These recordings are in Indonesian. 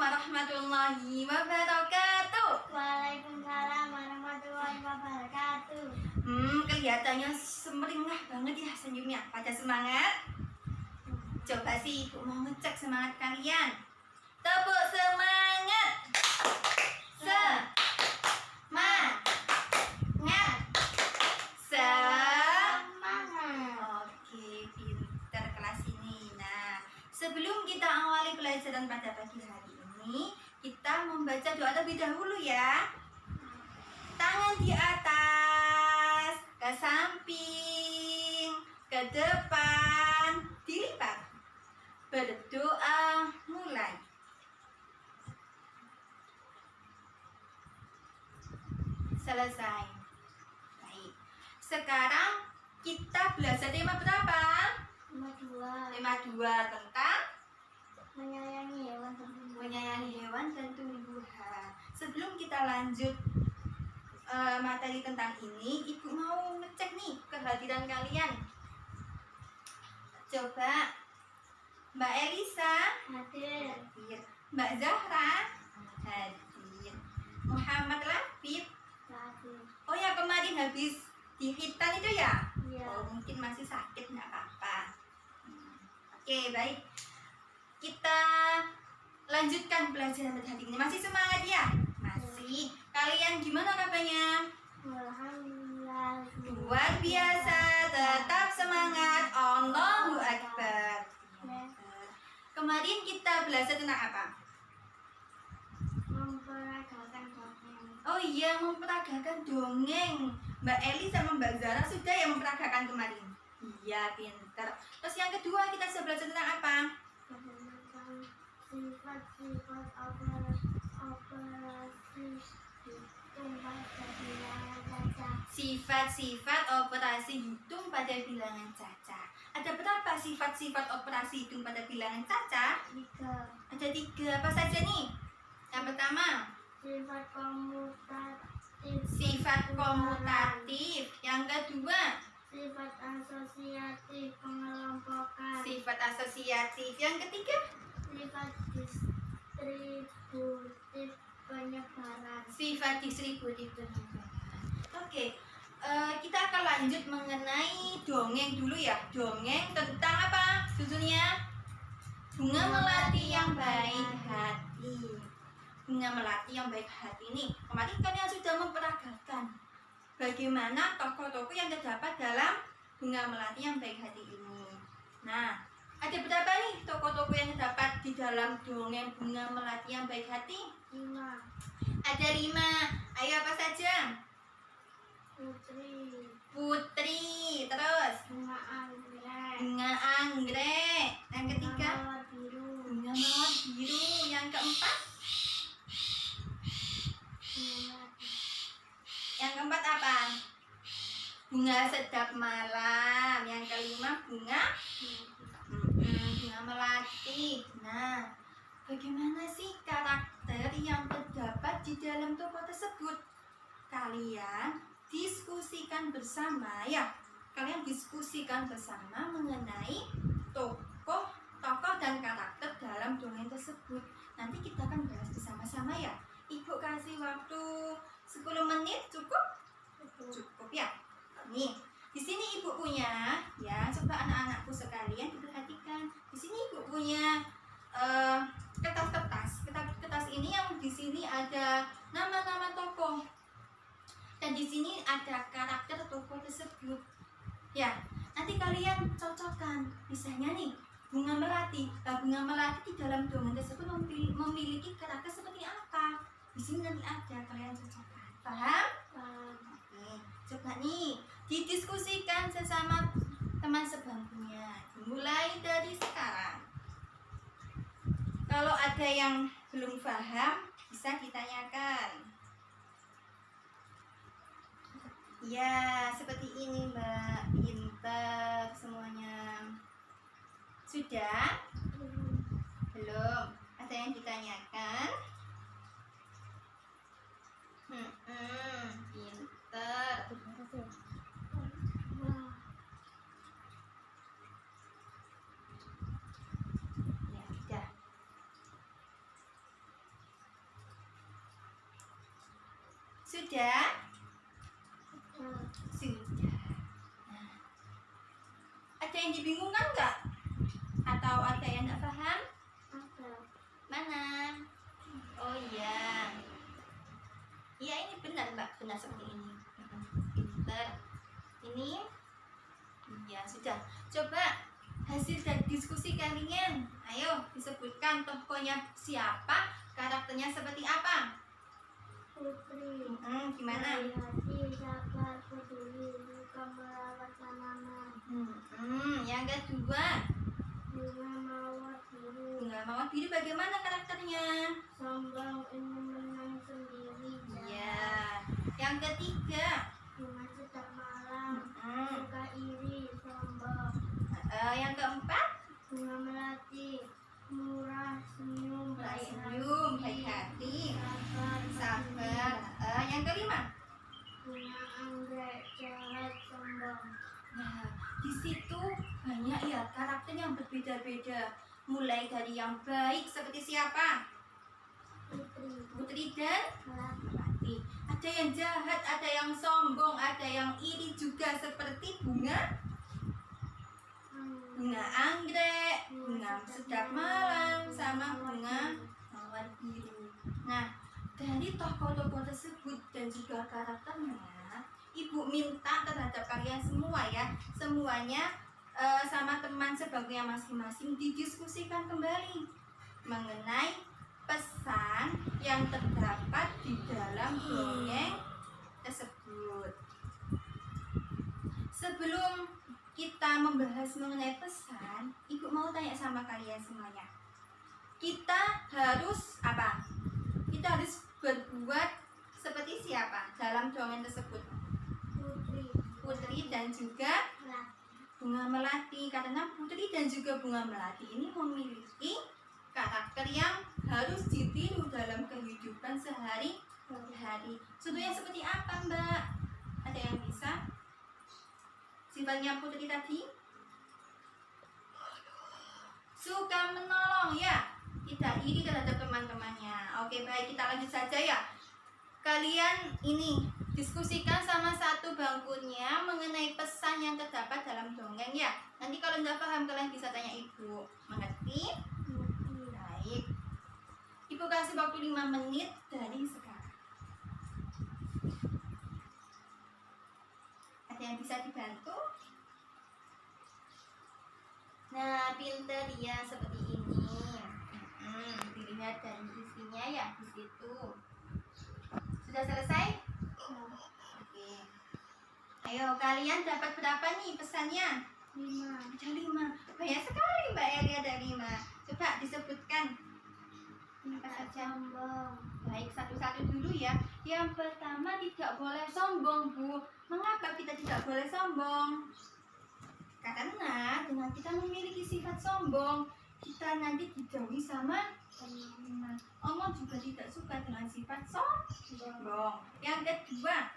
warahmatullahi wabarakatuh. Waalaikumsalam warahmatullahi wabarakatuh. Kelihatannya semeringah banget ya senyumnya. Pada semangat? Coba sih Ibu mau ngecek semangat kalian. Tepuk semangat. Semangat. Oke, pinter kelas ini. Nah, sebelum kita awali pelajaran pada pagi hari ini, kita membaca doa terlebih dahulu ya. Tangan di atas, ke samping, ke depan, dilipat. Berdoa mulai. Selesai. Baik. Sekarang kita belajar tema berapa? 52 tentang menyayangi hewan dan tumbuhan. Sebelum kita lanjut materi tentang ini, Ibu mau ngecek nih kehadiran kalian. Coba Mbak Elisa hadir, Mbak Zahra hadir, Muhammad Lafif hadir. Oh ya, kemarin habis dihitan itu ya? Iya. Oh, mungkin masih sakit, nggak apa-apa. Oke, baik. Kita lanjutkan pelajaran pada hari ini. Masih semangat ya? Masih. Kalian gimana kabarnya? Alhamdulillah. Luar biasa. Tetap semangat. Allahu Akbar. Kemarin kita belajar tentang apa? Memperagakan dongeng. Oh iya, memperagakan dongeng. Mbak Eli sama Mbak Zara sudah yang memperagakan kemarin. Iya, pinter. Terus yang kedua kita sudah belajar tentang apa? Tentang sifat-sifat operasi hitung pada bilangan caca. Sifat-sifat operasi hitung pada bilangan caca. Ada berapa sifat-sifat operasi hitung pada bilangan caca? 3. Ada 3. Apa saja nih? Yang pertama, Sifat komutatif. sifat komutatif. Yang kedua, Sifat asosiatif pengelompokan. sifat asosiatif. Yang ketiga, Sifat distributif penyebaran. sifat distributif penyebaran. Oke, kita akan lanjut mengenai dongeng dulu ya. Dongeng tentang apa judulnya? Bunga melati yang baik hati. Bunga melati yang baik hati ini. Kemarin kalian sudah memperagakan bagaimana tokoh-tokoh yang terdapat dalam bunga melati yang baik hati ini. Nah, ada berapa nih tokoh-tokoh yang terdapat di dalam dongeng bunga melati yang baik hati? 5. Ada 5. Ayo apa saja? Putri, terus Bunga anggrek. bunga anggrek. Yang ketiga, Mawar biru. bunga mawar biru. Yang keempat, yang keempat apa? Bunga sedap malam. Yang kelima, bunga melati. Nah, bagaimana sih karakter yang terdapat di dalam tokoh tersebut? Kalian diskusikan bersama ya. Kalian diskusikan bersama mengenai tokoh dan karakter dalam dongeng tersebut. Nanti kita akan bahas bersama-sama ya. Ibu kasih waktu 10 menit cukup? Cukup ya. Nih, di sini Ibu punya ya, coba anak-anakku sekalian diperhatikan. Di sini Ibu punya kertas ini yang di sini ada nama-nama tokoh. Dan di sini ada karakter tokoh tersebut. Ya, nanti kalian cocokkan. Misalnya nih, bunga melati. Nah, bunga melati di dalam dongeng tersebut memiliki karakter seperti apa? Di sini nanti ada, kalian cocokkan. Paham? Oke, coba nih didiskusikan sesama teman sebangkunya. Dimulai dari sekarang. Kalau ada yang belum paham, bisa ditanyakan. Ya, seperti ini Mbak. Pinter semuanya. Sudah? Belum? Ada yang ditanyakan? Pinter. Ya, sudah. Sudah? Ya. Sudah. Nah, ada yang dibingungkan nggak? Atau ada yang nggak paham? Ada. Mana? Oh iya. Iya ini benar Mbak, benar seperti ini. Pinter. Ini? Iya sudah. Coba hasil dari diskusi kalian. Ayo disebutkan tokohnya siapa, karakternya seperti apa? Putri. Gimana? Hati, sabar, peduli, suka merawat tanaman. Yang kedua, Bunga mawar biru. bunga mawar biru bagaimana karakternya? Sombong ingin menang sendiri. Iya. Yang ketiga, Bunga sedang malam. mm, Suka iri, sombong. yang keempat, Bunga melati. Murah, senyum, baik senyum, baik hati, Sabar, sabar. Yang kelima, Bunga anggrek, jahat, sombong. nah di situ banyak ya karakter yang berbeda-beda. Mulai dari yang baik seperti siapa? Putri. Putri dan Melati. Melati. Ada yang jahat, ada yang sombong, ada yang iri juga seperti bunga anggrek, bunga sedap malam, sama bunga mawar biru. Nah, dari tokoh-tokoh tersebut dan juga karakternya, Ibu minta terhadap kalian semua ya, semuanya sama teman sebagainya masing-masing didiskusikan kembali mengenai pesan yang terdapat di dalam dongeng tersebut. Sebelum kita membahas mengenai pesan, Ibu mau tanya sama kalian semuanya. Kita harus apa? Kita harus berbuat seperti siapa dalam dongeng tersebut? Putri. Putri dan juga Melati. bunga melati. Karena Putri dan juga bunga melati ini memiliki karakter yang harus ditiru dalam kehidupan sehari-hari. Contohnya seperti apa, Mbak? Ada yang bisa? Sifatnya Putri tadi suka menolong ya, tidak iri terhadap teman-temannya. Oke baik, kita lanjut saja ya. Kalian ini diskusikan sama satu bangkunya mengenai pesan yang terdapat dalam dongeng ya. Nanti kalau tidak paham kalian bisa tanya ibu. Mengerti? Baik. Ibu kasih waktu 5 menit dari sekarang. Ada yang bisa dibantu? Nah, pinter ya seperti ini. Dilihat dari isinya ya di situ. Sudah selesai? Oke. Ayo kalian dapat berapa nih pesannya? 5. Ada 5. Banyak sekali Mbak Eli, ada 5. Coba disebutkan. Apa saja? Sombong. Baik, satu-satu dulu ya. Yang pertama, tidak boleh sombong, Bu. Mengapa kita tidak boleh sombong? Karena dengan kita memiliki sifat sombong, kita nanti dijauhi sama teman. Allah juga tidak suka dengan sifat sombong. Yang kedua,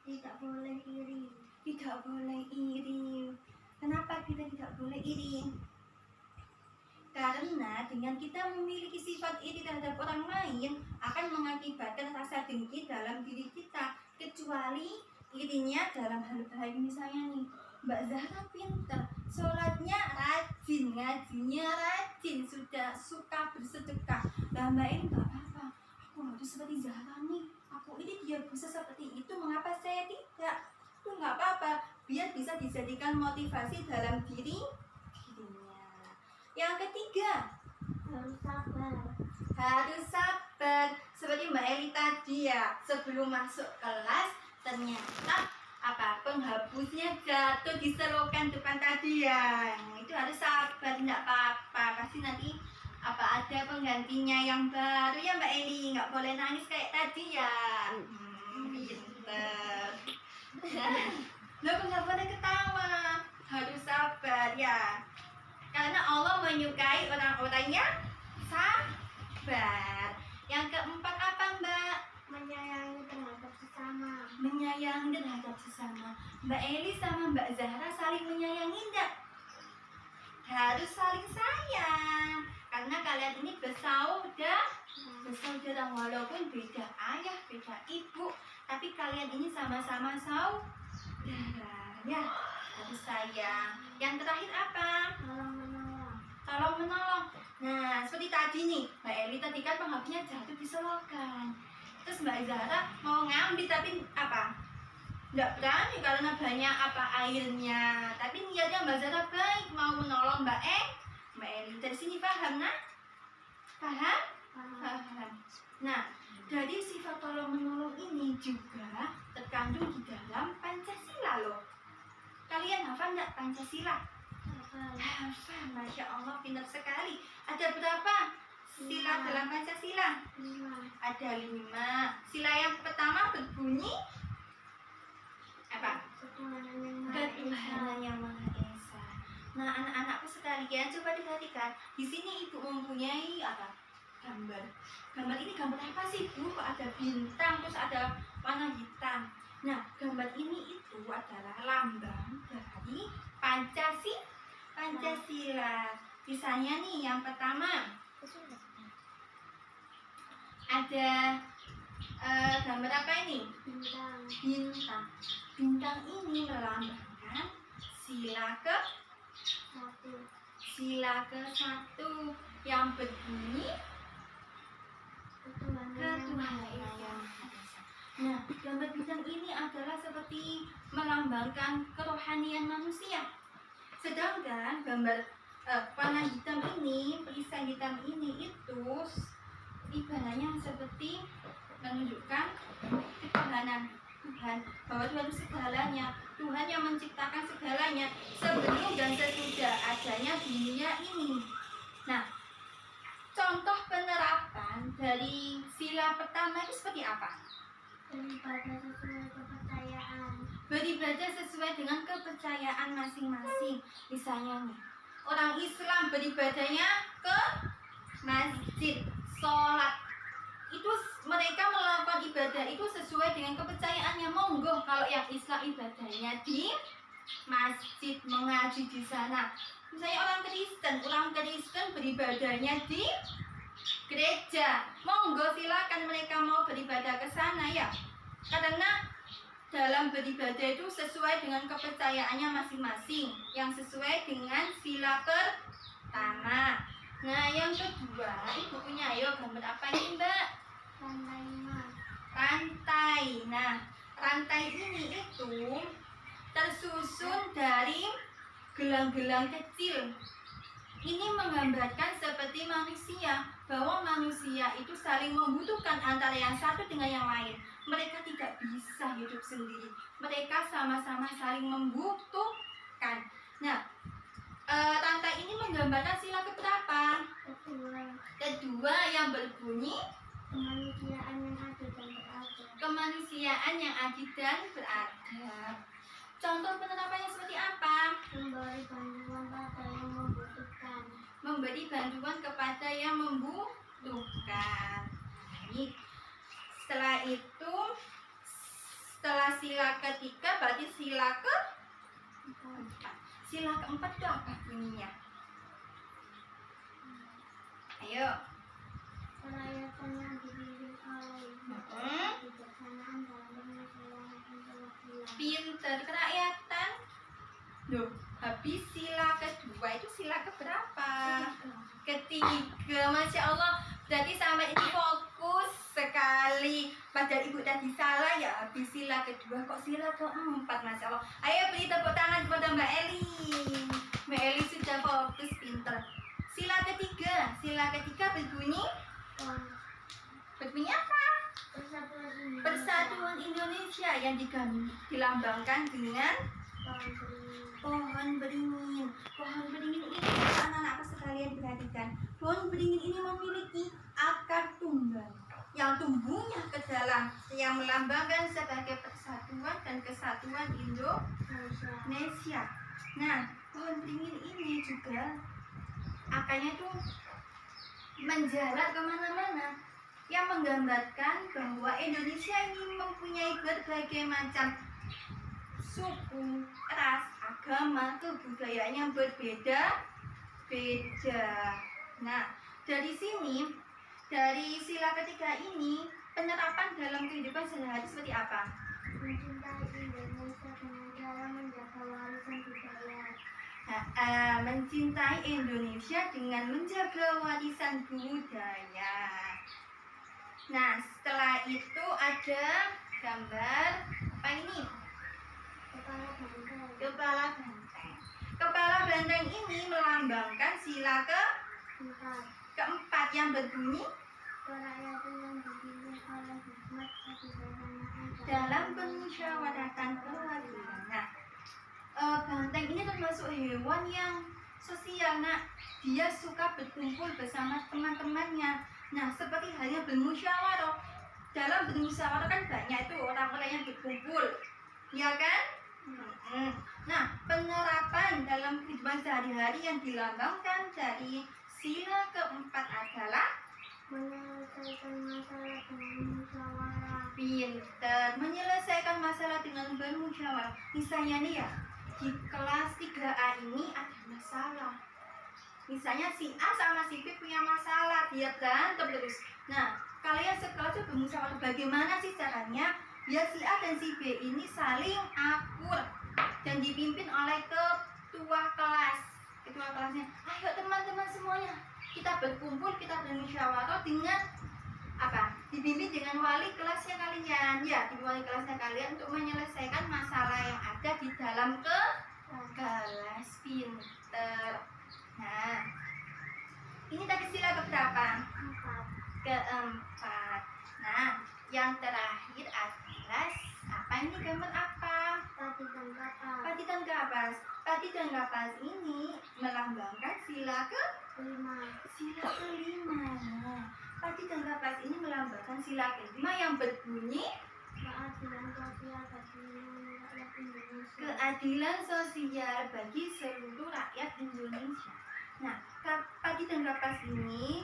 Tidak boleh iri. tidak boleh iri. Kenapa kita tidak boleh iri? Karena dengan kita memiliki sifat iri terhadap orang lain akan mengakibatkan rasa dengki dalam diri kita. Kecuali irinya dalam hal misalnya nih, Mbak Zahra pinter, sholatnya rajin, ngajinya rajin, sudah suka bersedekah. Lah Mbak Eli nggak apa-apa, aku harus seperti Zahra nih, aku ini dia bisa seperti itu, mengapa saya tidak? Itu nggak apa-apa, biar bisa dijadikan motivasi dalam dirinya. Yang ketiga, Harus sabar. harus sabar. Seperti Mbak Eli tadi ya, sebelum masuk kelas ternyata apa penghapusnya jatuh di selokan depan tadi ya. Itu harus sabar, tidak apa-apa. Pasti nanti apa ada penggantinya yang baru ya Mbak Eli. Nggak boleh nangis kayak tadi ya. Pinter. Lo nggak boleh ketawa, harus sabar ya. Karena Allah menyukai orang-orang yang sabar. Yang keempat apa Mbak? Menyayangi terhadap sesama. Menyayangi terhadap sesama. Mbak Eli sama Mbak Zahra saling menyayangi enggak? Harus saling sayang. Karena kalian ini bersaudara. bersaudara walaupun beda ayah, beda ibu, tapi kalian ini sama-sama saudara ya. Kasih sayang. Yang terakhir apa? Tolong menolong. Tolong menolong. Nah, seperti tadi nih, Mbak Eli tadi kan penghapusnya jatuh di selokan. Terus Mbak Zara mau ngambil tapi apa? Nggak berani karena banyak apa airnya. Tapi niatnya Mbak Zara baik, mau menolong Mbak Eli. Dari sini paham, nah? Paham? Paham. Nah, jadi sifat tolong menolong ini juga terkandung di dalam Pancasila loh. Kalian hafal nggak Pancasila? Hafal, Masya Allah, pintar sekali. Ada berapa sila dalam Pancasila? 5. Ada 5. Sila yang pertama berbunyi apa? Ketuhanan yang Maha Esa. Nah, anak-anakku sekalian, coba diperhatikan. Di sini ibu mempunyai apa? Gambar. Gambar ini gambar apa sih, Bu? Kok ada bintang, terus ada warna hitam. Nah, gambar ini itu adalah lambang dari Pancasila. Misalnya nih, yang pertama ada gambar apa ini? Bintang. Bintang. Bintang ini melambangkan sila ke-1 yang berbunyi Ketuhanan yang Maha Esa. Nah, gambar bintang ini adalah seperti melambangkan kerohanian manusia. Sedangkan gambar warna hitam ini, perisai hitam ini itu ibaratnya seperti menunjukkan ketuhanan Tuhan, bahwa Tuhan itu segalanya, Tuhan yang menciptakan segalanya sebelum dan sesudah adanya dunia ini. Nah, contoh penerapan dari sila pertama itu seperti apa? Beribadah sesuai dengan kepercayaan masing-masing. Misalnya nih, orang Islam beribadahnya ke masjid, sholat. Itu mereka melakukan ibadah itu sesuai dengan kepercayaannya. Monggo, kalau yang Islam ibadahnya di masjid, mengaji di sana. Misalnya orang Kristen beribadahnya di gereja. Monggo, silakan mereka mau beribadah ke sana ya. Karena dalam beribadah itu sesuai dengan kepercayaannya masing-masing, yang sesuai dengan sila pertama. Nah, yang kedua, ibu punya ayo gambar apa ini, Mbak? Rantai. Nah, rantai ini itu tersusun dari gelang-gelang kecil. Ini menggambarkan seperti manusia, bahwa manusia itu saling membutuhkan antara yang satu dengan yang lain. Mereka tidak bisa hidup sendiri. Mereka sama-sama saling membutuhkan. Nah, rantai ini menggambarkan sila keberapa? Kedua, yang berbunyi kemanusiaan yang adil dan beradab. Contoh penerapannya seperti apa? Memberi bantuan kepada yang membutuhkan. Baik. Setelah itu, setelah sila ketiga berarti sila keempat. Sila keempat itu apa bunyinya? Ayo. Pinter, kerakyatan. Loh, habis sila kedua itu sila keberapa? Ketiga, Masya Allah. Jadi sama ini fokus sekali. Padahal ibu tadi salah ya, habis sila kedua kok sila keempat, Masya Allah. Ayo beri tepuk tangan kepada Mbak Eli. Mbak Eli sudah fokus, pinter. Sila ketiga berbunyi apa? Persatuan Indonesia yang dilambangkan dengan pohon beringin. Pohon beringin ini, anak-anakku sekalian perhatikan. Pohon beringin ini memiliki akar tunggal yang tumbuhnya ke dalam, yang melambangkan sebagai persatuan dan kesatuan Indonesia. Nah, pohon beringin ini juga akarnya tuh menjalar kemana-mana, yang menggambarkan bahwa Indonesia ini mempunyai berbagai macam suku, ras, agama, kebudayaan yang berbeda-beda. Nah, dari sini Dari sila ketiga ini, penerapan dalam kehidupan sehari-hari seperti apa? Mencintai Indonesia dengan cara menjaga warisan budaya. Mencintai Indonesia dengan menjaga warisan budaya. Nah, setelah itu ada gambar apa ini? Kepala banteng. Kepala banteng. Kepala banteng ini melambangkan sila Empat. keempat yang berbunyi Kerakyatan yang dipimpin oleh hikmat kebijaksanaan dalam permusyawaratan perwakilan. Nah, banteng ini termasuk hewan yang sosial, nak. Dia suka berkumpul bersama teman-temannya. Nah, seperti halnya bermusyawarah. Dalam bermusyawarah kan banyak itu orang-orang yang berkumpul, ya kan? Nah, penerapan dalam kehidupan sehari-hari yang dilambangkan dari sila keempat adalah menyelesaikan masalah dengan musyawarah. pinter, menyelesaikan masalah dengan bermusyawarah. Misalnya nih ya, di kelas 3A ini ada masalah. Misalnya si A sama si B punya masalah, dia berantem terus. Nah, kalian sekelas itu bermusyawarah bagaimana sih caranya biar si A dan si B ini saling akur dan dipimpin oleh ketua kelas. Ketua kelasnya, ayo teman-teman semuanya, kita berkumpul, kita bermusyawarah dengan apa? Dibimbing dengan wali kelasnya kalian, ya, di wali kelasnya kalian untuk menyelesaikan masalah yang ada di dalam kelas. Pinter. Nah, ini tadi sila keberapa? Empat. Keempat. Nah, yang terakhir adalah apa ini, gambar apa? Padi dan kapas. Padi dan kapas. Padi dan kapas ini melambangkan sila Lima. kelima. Nah, padi dan kapas ini melambangkan sila kelima yang berbunyi Keadilan sosial bagi rakyat Indonesia. keadilan sosial bagi seluruh rakyat Indonesia. Nah, padi dan kapas ini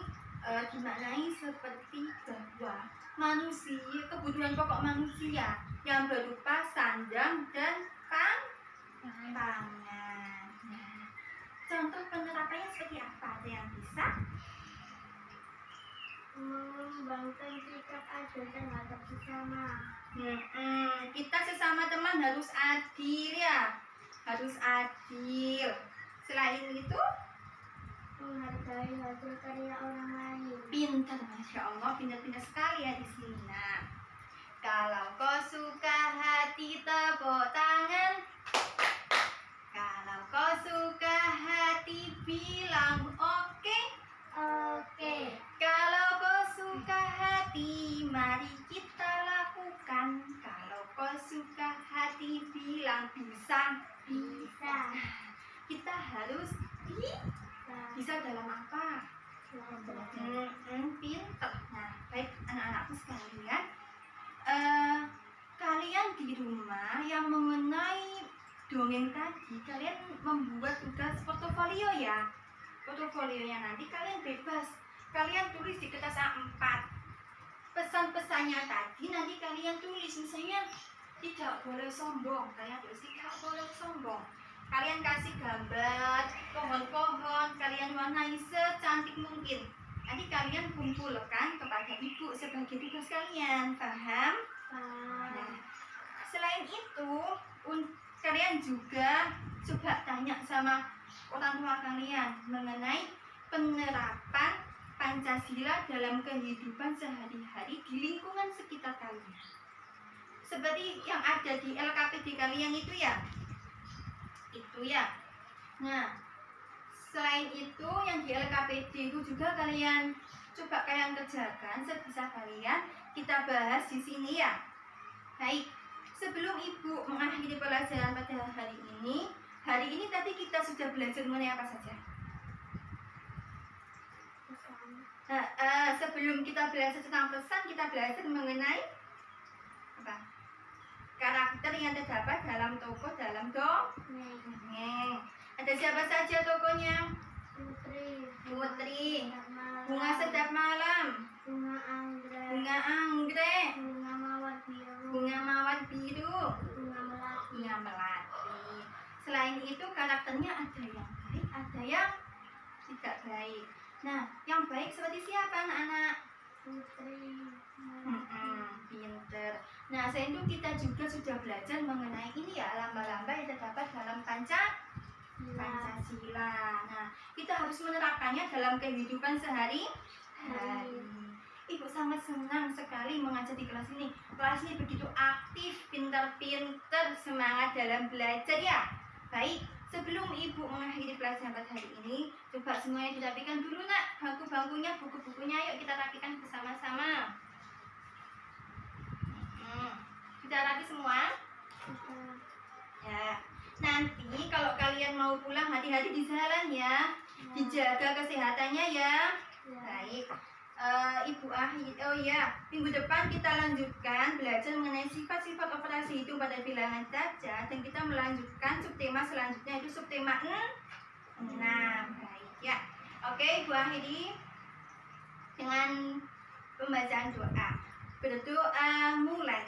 dimaknai seperti bahwa manusia, kebutuhan pokok manusia yang berupa sandang dan pangan. Nah, contoh penerapannya seperti apa? Ada yang bisa? Mengembangkan sikap adil terhadap sesama. Kita sesama teman harus adil, ya, harus adil. Selain itu, Menghargai hasil karya orang lain. pintar, masya Allah, pintar-pintar sekali ya di sini. Nah, kalau kau suka hati tepuk tangan, kalau kau suka hati bilang oke. Oke. Kalau kau suka hati mari kita lakukan. Kalau kau suka hati bilang bisa. Bisa. Kita harus bisa dalam apa? Pinter. Nah, baik anak-anakku sekalian, kalian di rumah yang mengenai dongeng tadi, kalian membuat tugas portofolio, ya. Portofolionya nanti kalian bebas, kalian tulis di kertas A4. Pesan-pesannya tadi nanti kalian tulis, misalnya tidak boleh sombong, kalian tulis tidak boleh sombong. Kalian kasih gambar pohon-pohon, kalian warnai secantik mungkin. Nanti kalian kumpulkan kepada ibu sebagai tugas kalian, paham? Nah, selain itu, kalian juga coba tanya sama orang tua kalian mengenai penerapan Pancasila dalam kehidupan sehari-hari di lingkungan sekitar kalian. Seperti yang ada di LKPD kalian itu, ya. Nah, selain itu yang di LKPD itu juga kalian coba kalian kerjakan sebisa kalian. Kita bahas di sini, ya. Baik, sebelum ibu mengakhiri pelajaran pada hari ini tadi kita sudah belajar mengenai apa saja? Sebelum kita belajar tentang pesan, kita belajar mengenai apa? Karakter yang terdapat dalam tokoh dalam dongeng. Ada siapa saja tokohnya? Putri, bunga sedap malam, Bunga anggrek. bunga anggrek, Bunga mawar biru. bunga mawar biru, Bunga melati. bunga melati. Selain itu karakternya ada yang baik, ada yang tidak baik. Nah, yang baik seperti siapa, anak-anak? Putri. Pinter. Nah, selain itu kita juga sudah belajar mengenai ini ya, lamba-lamba yang terdapat dalam Pancasila. Nah, kita harus menerapkannya dalam kehidupan sehari-hari. Ibu sangat senang sekali mengajar di kelas ini. Kelas ini begitu aktif, pintar-pintar, semangat dalam belajar ya. Baik, sebelum ibu mengakhiri pelajaran pada hari ini, coba semuanya dirapikan dulu nak, bangku-bangkunya, buku-bukunya, yuk kita rapikan bersama-sama. Sudah rapi semua? Ya. Nanti kalau kalian mau pulang hati-hati di jalan ya, dijaga kesehatannya ya. Baik. Ibu Ahi, oh ya, minggu depan kita lanjutkan belajar mengenai sifat-sifat operasi hitung pada bilangan cacat, dan kita melanjutkan subtema selanjutnya, itu subtema 6. Baik ya. Oke, Ibu Ahi dengan pembacaan doa. Berdoa mulai.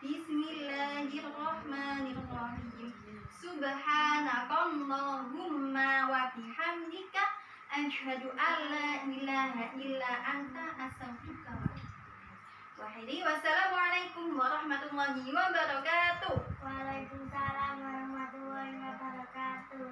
Bismillahirrahmanirrahim. Subhanakallahumma wa bihamdika asyhadu an la ilaha illa anta astaghfiruka wa atubu ilaik. Wassalamualaikum warahmatullahi wabarakatuh. Waalaikumsalam warahmatullahi wabarakatuh.